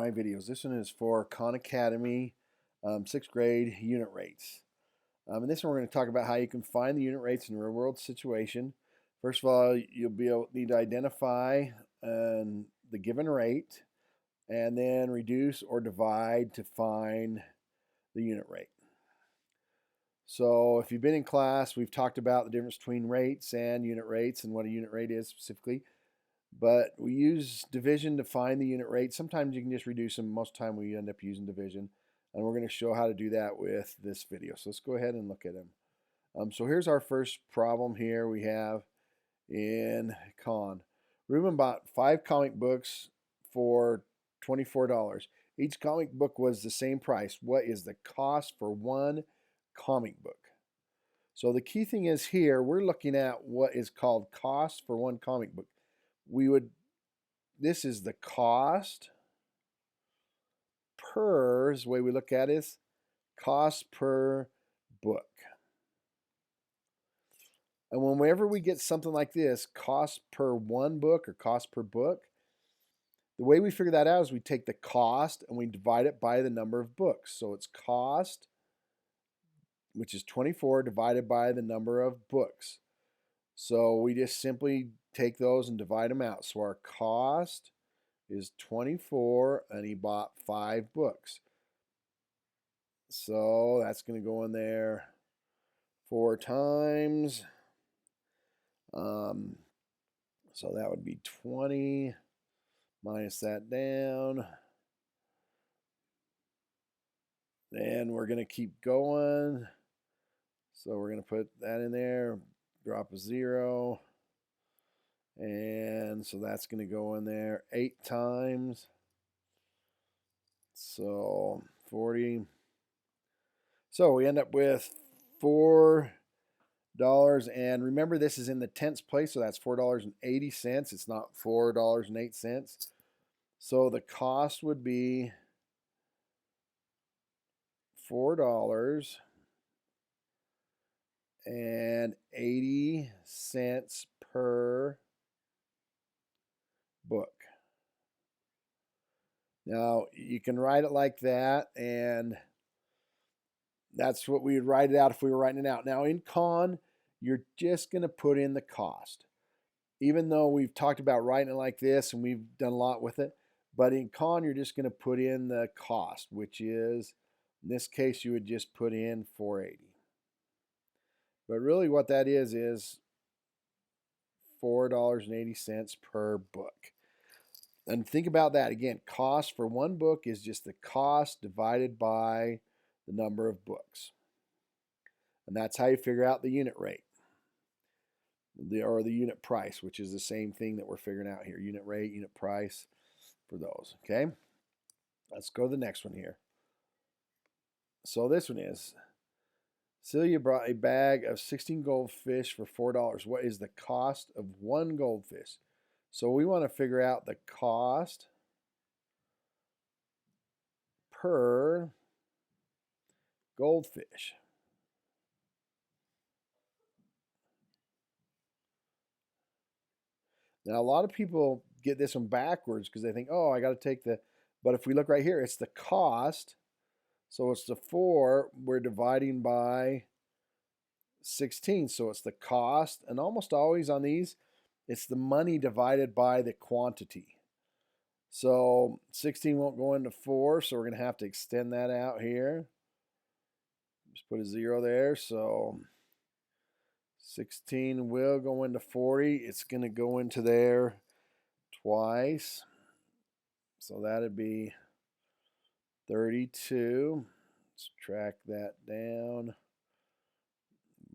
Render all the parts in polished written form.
my videos. This one is for Khan Academy 6th grade unit rates. In this one we're going to talk about how you can find the unit rates in a real world situation. First of all, you'll need to identify the given rate and then reduce or divide to find the unit rate. So if you've been in class, we've talked about the difference between rates and unit rates and what a unit rate is specifically. But we use division to find the unit rate. Sometimes you can just reduce them. Most of the time we end up using division. And we're going to show how to do that with this video. So let's go ahead and look at them. So here's our first problem here we have in Khan. Reuben bought 5 comic books for $24. Each comic book was the same price. What is the cost for one comic book? So the key thing is here, we're looking at what is called cost for one comic book. This is the cost per, is the way we look at it, cost per book. And whenever we get something like this, cost per one book or cost per book, the way we figure that out is we take the cost and we divide it by the number of books. So it's cost, which is 24, divided by the number of books. So we just simply take those and divide them out. So our cost is 24 and he bought 5 books. So that's going to go in there 4 times. So that would be 20 minus that down. Then we're going to keep going. So we're going to put that in there, drop a 0. And so that's going to go in there 8 times. So 40. So we end up with $4. And remember, this is in the tenths place, so that's $4.80. It's not $4.08. So the cost would be $4.80 per book. Now you can write it like that, and that's what we would write it out if we were writing it out. Now in Khan, you're just going to put in the cost. Even though we've talked about writing it like this and we've done a lot with it, but in Khan you're just going to put in the cost, which is, in this case, you would just put in $4.80. But really what that is $4.80 per book. And think about that again. Cost for one book is just the cost divided by the number of books. And that's how you figure out the unit rate. Or the unit price, which is the same thing that we're figuring out here. Unit rate, unit price for those. Okay? Let's go to the next one here. So this one is, Celia brought a bag of 16 goldfish for $4. What is the cost of one goldfish? So we want to figure out the cost per goldfish. Now, a lot of people get this one backwards because they think, oh, I got to take but if we look right here, it's the cost. So it's the 4, we're dividing by 16. So it's the cost. And almost always on these, it's the money divided by the quantity. So 16 won't go into 4, so we're going to have to extend that out here. Just put a 0 there. So 16 will go into 40. It's going to go into there twice. So that'd be 32. Subtract that down.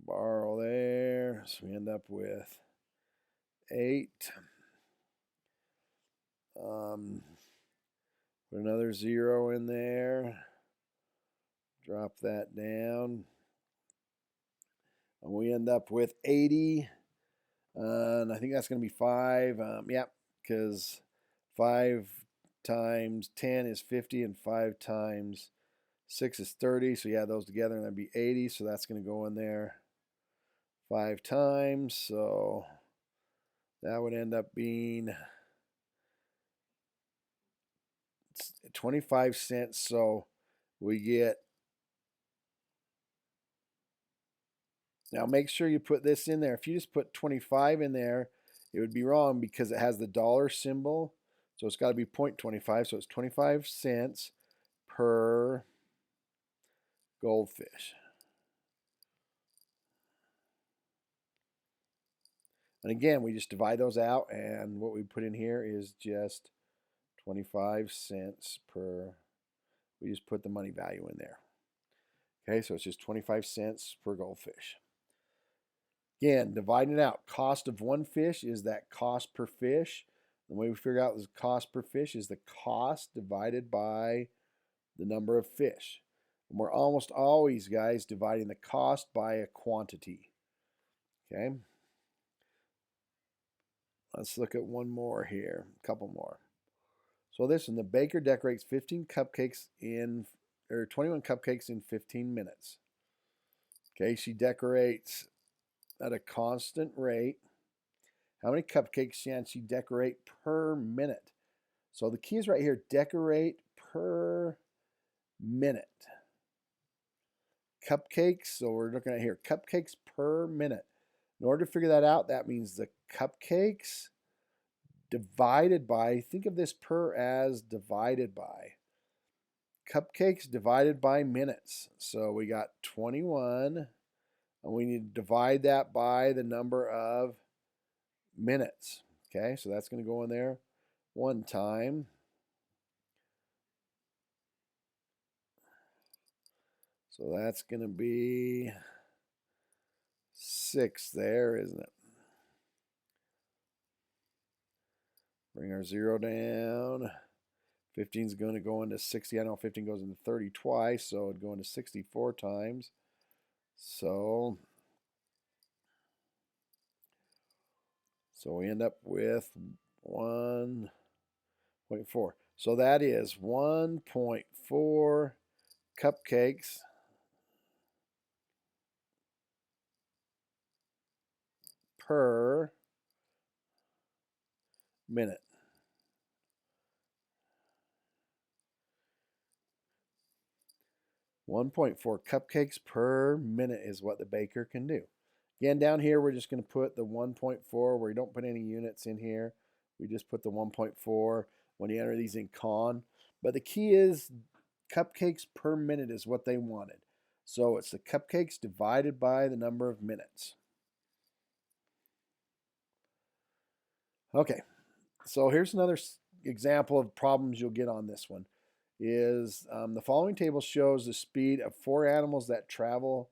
Borrow there. So we end up with 8. Put another 0 in there. Drop that down. And we end up with 80. And I think that's going to be 5. Yep, because 5 times 10 is 50, and 5 times 6 is 30. So you add those together, and that'd be 80. So that's going to go in there 5 times. So that would end up being 25 cents. So we get, now make sure you put this in there. If you just put 25 in there, it would be wrong because it has the dollar symbol. So it's got to be 0.25. So it's 25 cents per goldfish. And again, we just divide those out, and what we put in here is just 25 cents per, we just put the money value in there. Okay, so it's just 25 cents per goldfish. Again, dividing it out. Cost of one fish is that cost per fish. The way we figure out the cost per fish is the cost divided by the number of fish. And we're almost always, guys, dividing the cost by a quantity. Okay. Let's look at one more here, a couple more. So this one, the baker decorates 15 cupcakes in, or 21 cupcakes in 15 minutes. Okay, she decorates at a constant rate. How many cupcakes can she decorate per minute? So the key is right here, decorate per minute. Cupcakes, so we're looking at here, cupcakes per minute. In order to figure that out, that means the cupcakes divided by, think of this per as divided by. Cupcakes divided by minutes. So we got 21, and we need to divide that by the number of minutes. Okay, so that's going to go in there one time. So that's going to be 6 there, isn't it? Bring our 0 down. 15 is going to go into 60. I know 15 goes into 30 twice, so it'd go into 64 times. So we end up with 1.4. So that is 1.4 cupcakes per minute. $1.4 cupcakes per minute is what the baker can do. Again, down here, we're just going to put the 1.4. We don't put any units in here. We just put the 1.4 when you enter these in con. But the key is cupcakes per minute is what they wanted. So it's the cupcakes divided by the number of minutes. Okay, so here's another example of problems you'll get on this one. Is the following table shows the speed of 4 animals that travel.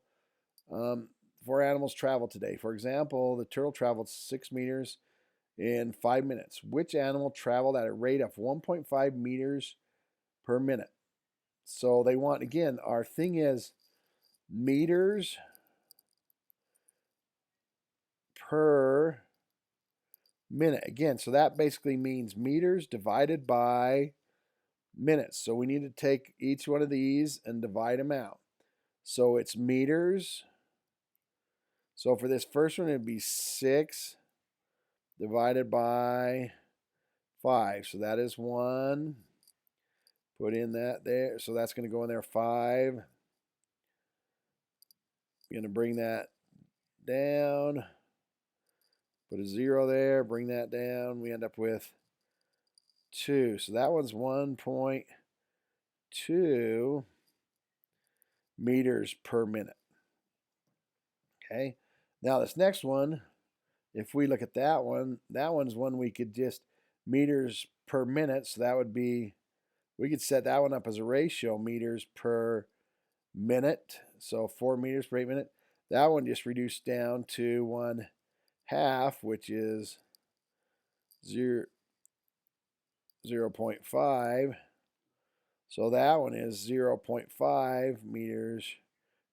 4 animals travel today. For example, the turtle traveled 6 meters in 5 minutes. Which animal traveled at a rate of 1.5 meters per minute? So they want, again, our thing is meters per minute. Again, so that basically means meters divided by minutes. So we need to take each one of these and divide them out. So it's meters. So for this first one, it'd be 6 divided by 5. So that is 1. Put in that there. So that's going to go in there 5. I'm going to bring that down. Put a 0 there. Bring that down. We end up with 2. So that one's 1.2 meters per minute. Okay. Now this next one, if we look at that one's one we could just meters per minute. So that would be, we could set that one up as a ratio, meters per minute. So 4 meters per 8 minute. That one just reduced down to 1/2, which is 0.5. So that one is 0.5 meters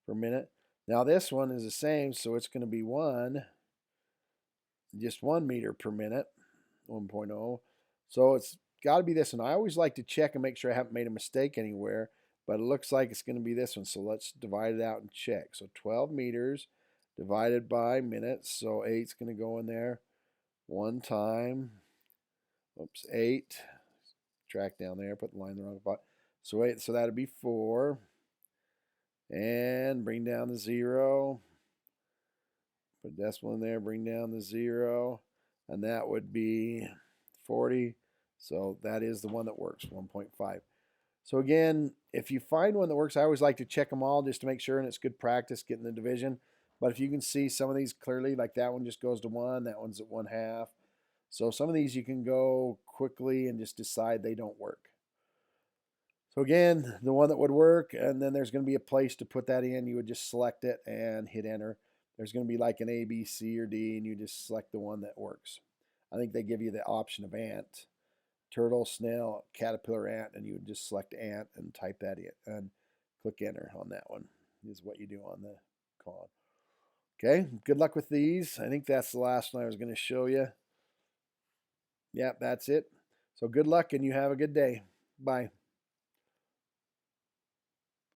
per minute. Now this one is the same, so it's going to be just 1 meter per minute, 1.0. So it's got to be this one. I always like to check and make sure I haven't made a mistake anywhere, but it looks like it's going to be this one. So let's divide it out and check. So 12 meters divided by minutes. So 8's going to go in there one time. Oops, 8. backtrack down there, put the line in the wrong spot. So wait, so that'd be 4. And bring down the 0. Put decimal in there, bring down the 0. And that would be 40. So that is the one that works, 1.5. So again, if you find one that works, I always like to check them all just to make sure, and it's good practice getting the division. But if you can see some of these clearly, like that one just goes to 1, that one's at 1/2. So some of these you can go quickly and just decide they don't work. So again, the one that would work, and then there's going to be a place to put that in. You would just select it and hit enter. There's going to be like an A, B, C, or D, and you just select the one that works. I think they give you the option of ant. Turtle, snail, caterpillar, ant, and you would just select ant and type that in and click enter on that one is what you do on the column. Okay, good luck with these. I think that's the last one I was going to show you. Yep, that's it. So good luck and you have a good day. Bye.